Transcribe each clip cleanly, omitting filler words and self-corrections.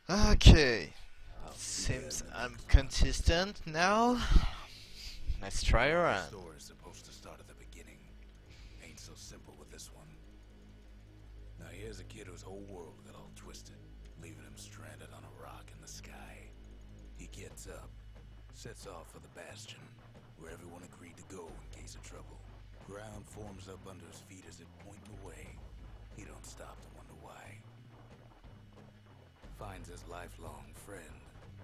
Okay, seems I'm consistent now. Let's try a run. The story's supposed to start at the beginning. Ain't so simple with this one. Now here's a kid whose whole world got all twisted, leaving him stranded on a rock in the sky. He gets up, sets off for the Bastion, where everyone agreed to go in case of trouble. Ground forms up under his feet as it points away. He don't stop to wonder why. Finds his lifelong friend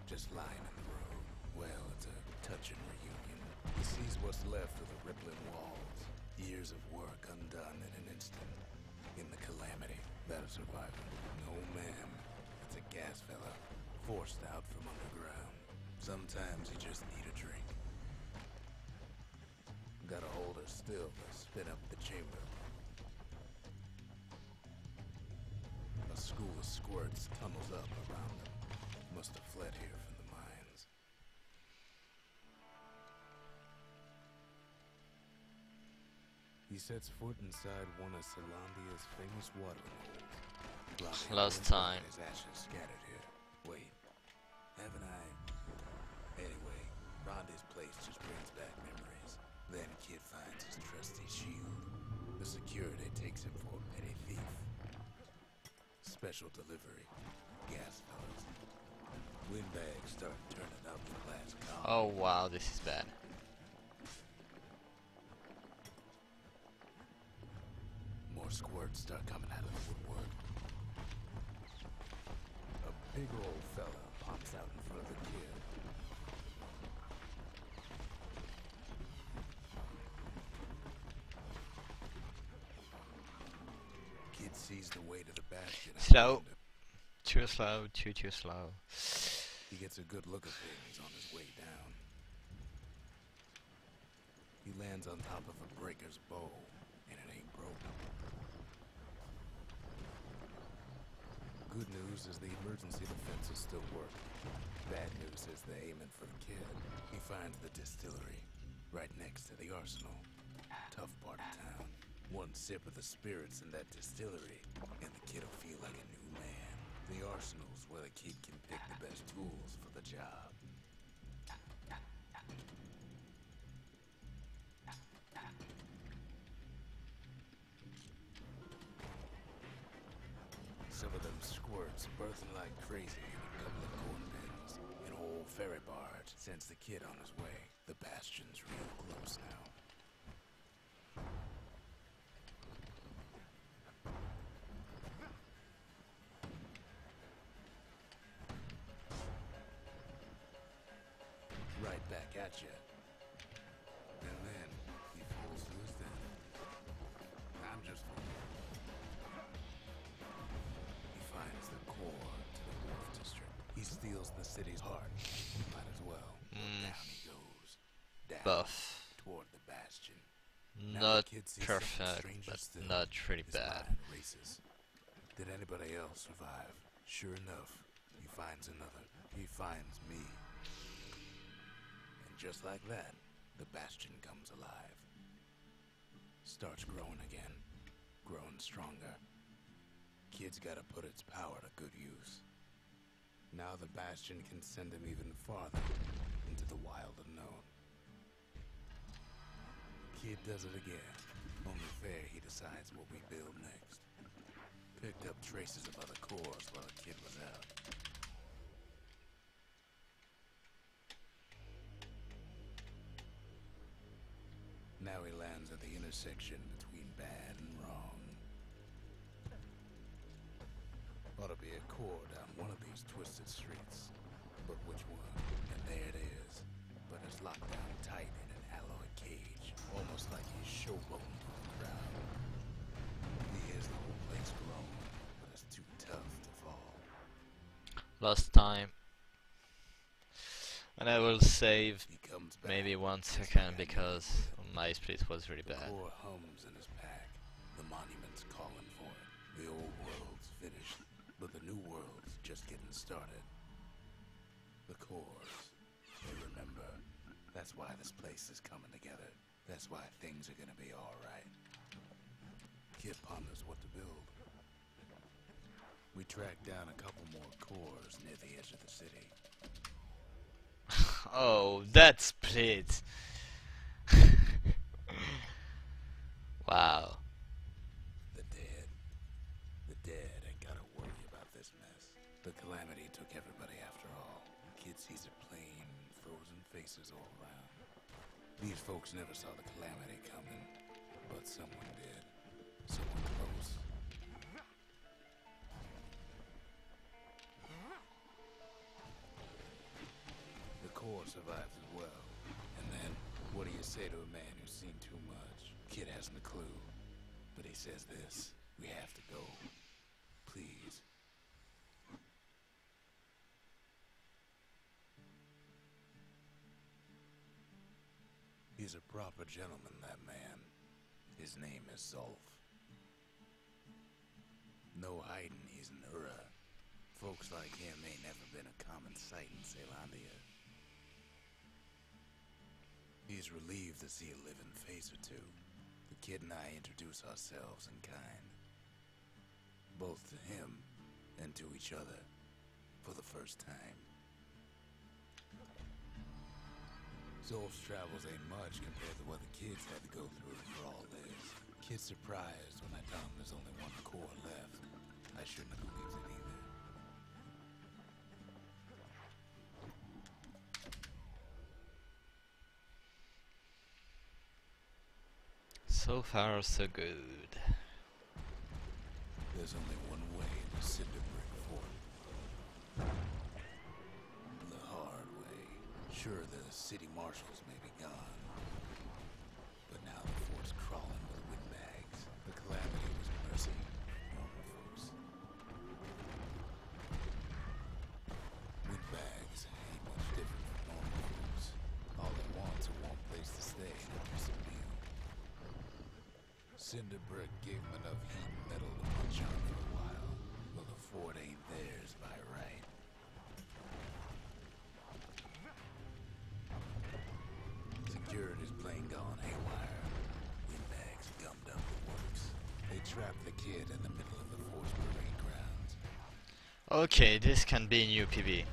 just lying in the road. Well, it's a touching reunion. He sees what's left of the rippling walls. Years of work undone in an instant. In the calamity, that of survival. No ma'am, it's a gas fella, forced out from underground. Sometimes you just need a drink. Gotta hold her still to spin up the chamber. A school of squirts tunnels up around them. Must have fled here from the mines. He sets foot inside one of Salandia's famous watering holes. Last time. His ashes scattered here. Wait, haven't I? Anyway, Rondé's place just brings back memories. Then kid finds his trusty shield. The security takes him for a petty thief. Special delivery. Gas fellas. Windbags start turning up the last column. Oh wow, this is bad. More squirts start coming out of the woodwork. A big old fella pops out in front of the kid. Kid sees the way to the Bastion. Slow. Too slow, too slow. He gets a good look at things on his way down. He lands on top of a breaker's bow, and it ain't broken. Good news is the emergency defenses still work. Bad news is they're aiming for the kid. He finds the distillery, right next to the arsenal. Tough part of town. One sip of the spirits in that distillery, and the kid'll feel like a new man. The arsenal's where the kid can pick the best tools for the job. Some of them squirts birthing like crazy in a couple of corn pins. An old ferry barge sends the kid on his way. The Bastion's real close now. Right back at you. And then he falls to his death. I'm just fooling. He finds the core to the Wharf District. He steals the city's heart. Might as well. Down he goes. Down Buff. toward the Bastion. Not perfect, but not really bad. Races. Did anybody else survive? Sure enough, he finds another. He finds me. And just like that, the Bastion comes alive. Starts growing again. Growing stronger. Kid's gotta put its power to good use. Now the Bastion can send him even farther into the wild unknown. Kid does it again. Only fair he decides what we build next. Picked up traces of other cores while the kid was out. Now he lands at the intersection between bad and wrong. Ought to be a core down one of these twisted streets. But which one? And there it is. But it's locked down tight in an alloy cage. Almost like he's showboating to the crowd. He hears the whole place groan, but it's too tough to fall. Last time. And I will save He comes back. maybe 1 second because my split was really The bad. core hums in his pack. The monument's calling for it. The old world's finished, but the new world's just getting started. The cores, they remember. That's why this place is coming together. That's why things are gonna be alright. Kid ponders what to build. We tracked down a couple more cores near the edge of the city. Oh, that split. Wow. The dead. The dead ain't gotta worry about this mess. The calamity took everybody after all. Kids sees it plain, frozen faces all around. These folks never saw the calamity coming, but someone did. Someone close. The core survives as well. And then, what do you say to a man who's seen too much? Kid hasn't a clue. But he says this: we have to go. Please. He's a proper gentleman, that man. His name is Zolf. No hiding he's an Ura. Folks like him ain't never been a common sight in Celandia. He's relieved to see a living face or two. The kid and I introduce ourselves in kind. Both to him and to each other for the first time. Zolf's travels ain't much compared to what the kids had to go through for all this. Kid's surprised when I tell him there's only one core left. I shouldn't have believed it either. So far, so good. There's only one way to Cinderbrick Fort. The hard way. Sure, the city marshals may be gone, but now the fort's crawling with windbags. The calamity was mercy, normal folks. Windbags ain't much different from normal folks. All they want's a warm place to stay after some meal. Cinderbrick gave them enough heat and metal to punch on for a while. Well, the fort ain't theirs by right. Security's plain gone haywire. Windbags gummed up the works. They trapped the kid in the middle of the force parade grounds. Okay, this can be new PB.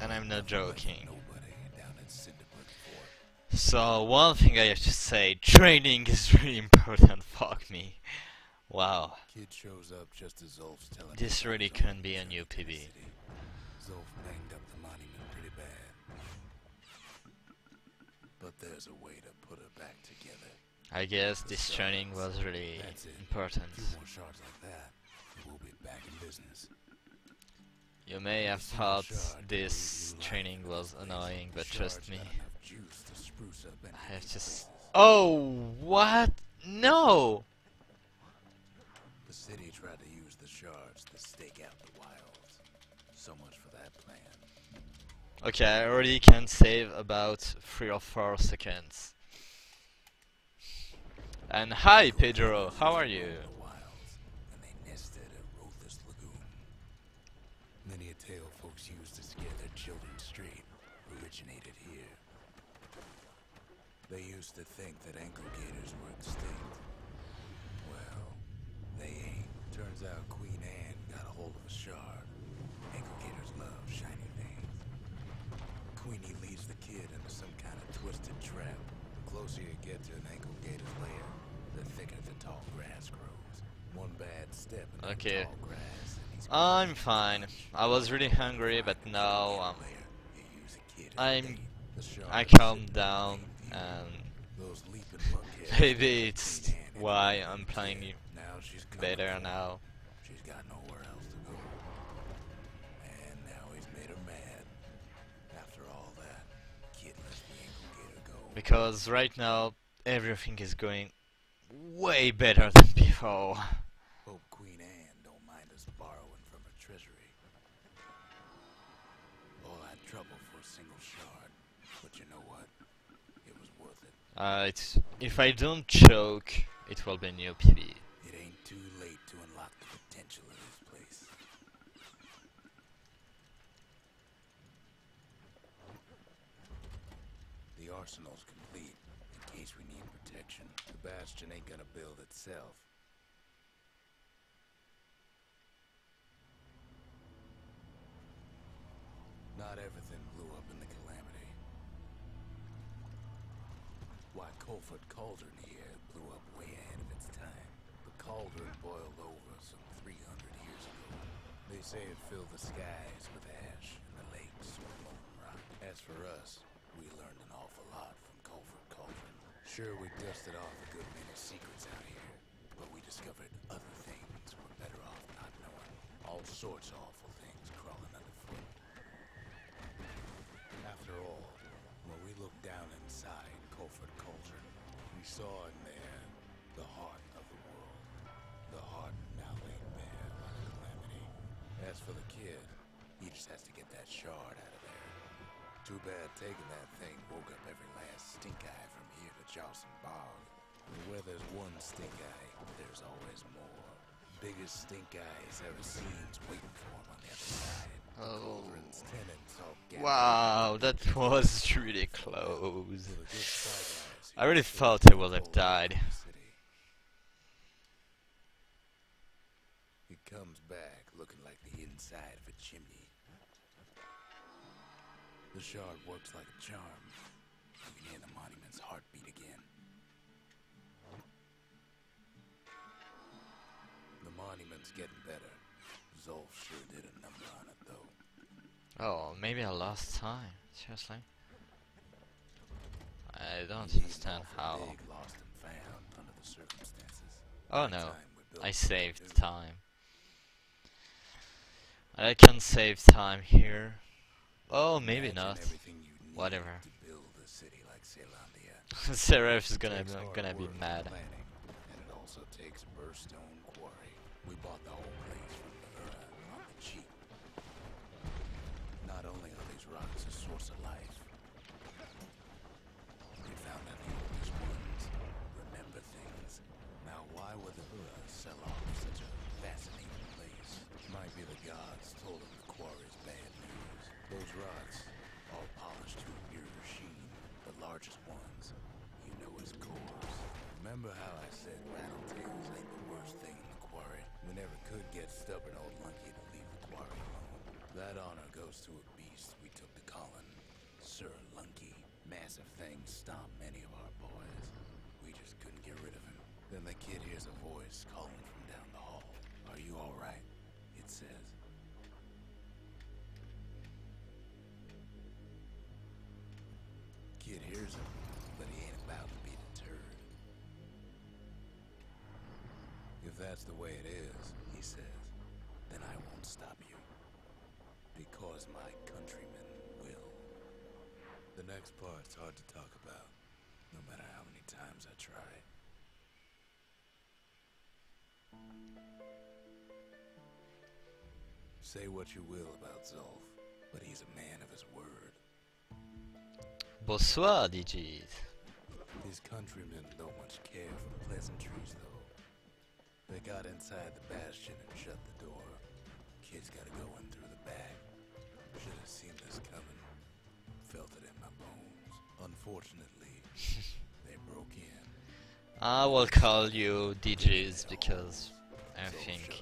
And I'm not nothing left for joking. nobody down at Cinderbrick Fort. So, one thing I have to say, training is really important, fuck me. Wow. Kid shows up just as Zolf's telling This him really he's can on be a the new journey to the PB. city. Zolf banged up the monument pretty bad. But there's a way to put it back together. I guess this training was really That's it. important. A few more shards like that, and we'll be back in business. You may have thought this training was annoying, but trust me, I have just... Oh, what? No! The city tried to use the shards to stake out the wilds. So much for that plan. Okay, I already can save about 3 or 4 seconds. And hi Pedro, how are you? The wilds, and they nested at Rothless Lagoon. Many a tale folks used to scare their children straight originated here. They used to think that ankle gators were extinct. Well, they ain't. Turns out Queen Anne got a hold of a shard. Ankle gators love shiny things. Queenie leads the kid into some kind of twisted trap. The closer you get to an ankle gator's lair, the thicker the tall grass grows. One bad step in the Okay. tall grass, and he's I'm fine. I was really hungry, but now I calmed down, and Those leaping lunkheads maybe it's why I'm playing now she's coming better for him. now. She's got nowhere else to go. And now he's made her mad. After all that, kid lets the ankle gator go. Because right now everything is going way better than before. Hope Queen Anne don't mind us borrowing from her treasury. All that trouble for a single shard. But you know what? It was worth it. If I don't choke, it will be new PB. It ain't too late to unlock the potential of this place. The arsenal's complete, in case we need protection. The Bastion ain't gonna build itself. Not everything blew up in the Calamity. Why, Colford Cauldron here blew up way ahead of its time. The cauldron boiled over some 300 years ago. They say it filled the skies with ash and the lakes with molten rock. As for us, we learned an awful lot from Colford Cauldron. Sure, we dusted off a good many secrets out here, but we discovered other things we're better off not knowing. All sorts of awful things crawling underfoot. After all, when we looked down inside Colford Cauldron, we saw in there the heart of the world. The heart now laid bare by the Calamity. As for the kid, he just has to get that shard out of there. Too bad taking that thing woke up every last stink eye from here to Charleston Bog. And where there's one stink eye, there's always more. Biggest stink eye he's ever seen's waiting for him on the other side. Oh. Cauldron's tenants all gathered. Wow, that was really close. The good side guys I really who thought I would have died. the city. He comes back looking like the inside of a chimney. The shard works like a charm. You can hear the monument's heartbeat again. The monument's getting better. Zolf sure did a number on it, though. Oh, maybe I lost time. Seriously? I don't He's understand awful how. big, lost and found under the circumstances. Oh By the no, time we built I what we saved do, time. I can save time here. Oh, maybe imagine not. everything you'd need Whatever. to build a city like Caelandia. Seraph is Takes gonna hard be work and mad. planning, and it also takes Burstone Quarry. We bought the whole place from the on the cheap. Not only are these rocks a source of life, we found that the oldest ones remember things. Now, why would the sell off such a fascinating place? Might be the gods told them the quarry's bad news. Those rocks, all polished to a pure sheen, the largest ones, you know as cores. Remember how I said rattletails ain't the worst thing in the quarry? We never could get stubborn old Lunky to leave the quarry alone. That honor goes to a beast we took to Colin, Sir Lunky. Massive things stomped many of our boys. We just couldn't get rid of him. Then the kid hears a voice calling from down the hall. Are you alright? It says. Kid hears him, but he ain't about to be deterred. If that's the way it is, he says, then I won't stop you. Because my countrymen will. The next part's hard to talk about, no matter how many times I try. Say what you will about Zolf, but he's a man of his word. Bonsoir, DJs. His countrymen don't much care for pleasantries, though. They got inside the Bastion and shut the door. Kids gotta go in through the back. Should have seen this coming. Felt it in my bones. Unfortunately, they broke in. I will call you DJs because I think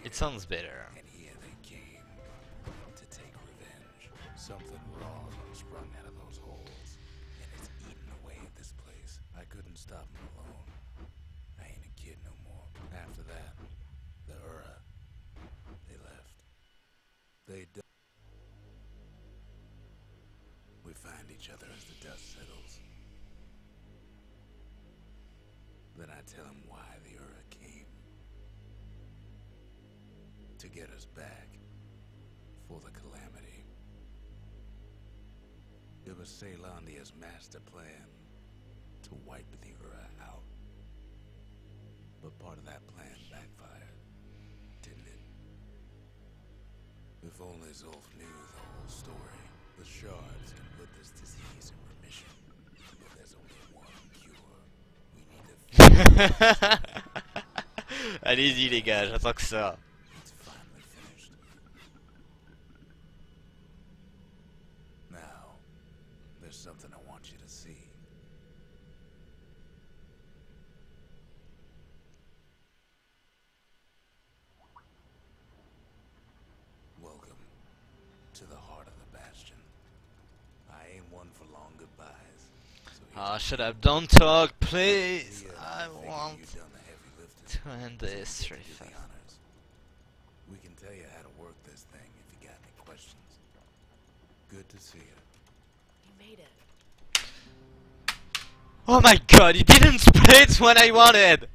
it sounds better. And here they came to take revenge. Something wrong sprung out of those holes, and it's eating away at this place. I couldn't stop them alone. I ain't a kid no more. After that, the they left. They we find each other as the dust settles. Then I tell him why the came. To get us back. For the Calamity. It was Caelandia's master plan to wipe the out. But part of that plan backfired, didn't it? If only Zolf knew the whole story. The shards can put this disease in remission. But there's only one cure. We need to Allez-y les gars, j'attends que ça. It's finally finished. Now, there's something I want you to see. Welcome to the heart of the Bastion. supplies. So Ah, shut up, don't talk, please! I want you've done the heavy lifting. to end this Give very you the fast. honors. We can tell you how to work this thing if you got any questions. Good to see you. You made it. Oh my god, he didn't split when I wanted!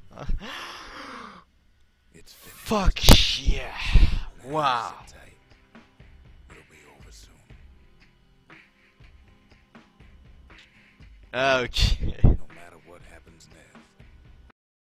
It's finished. Fuck yeah! Now Wow. sit tight. It'll be over soon. Okay.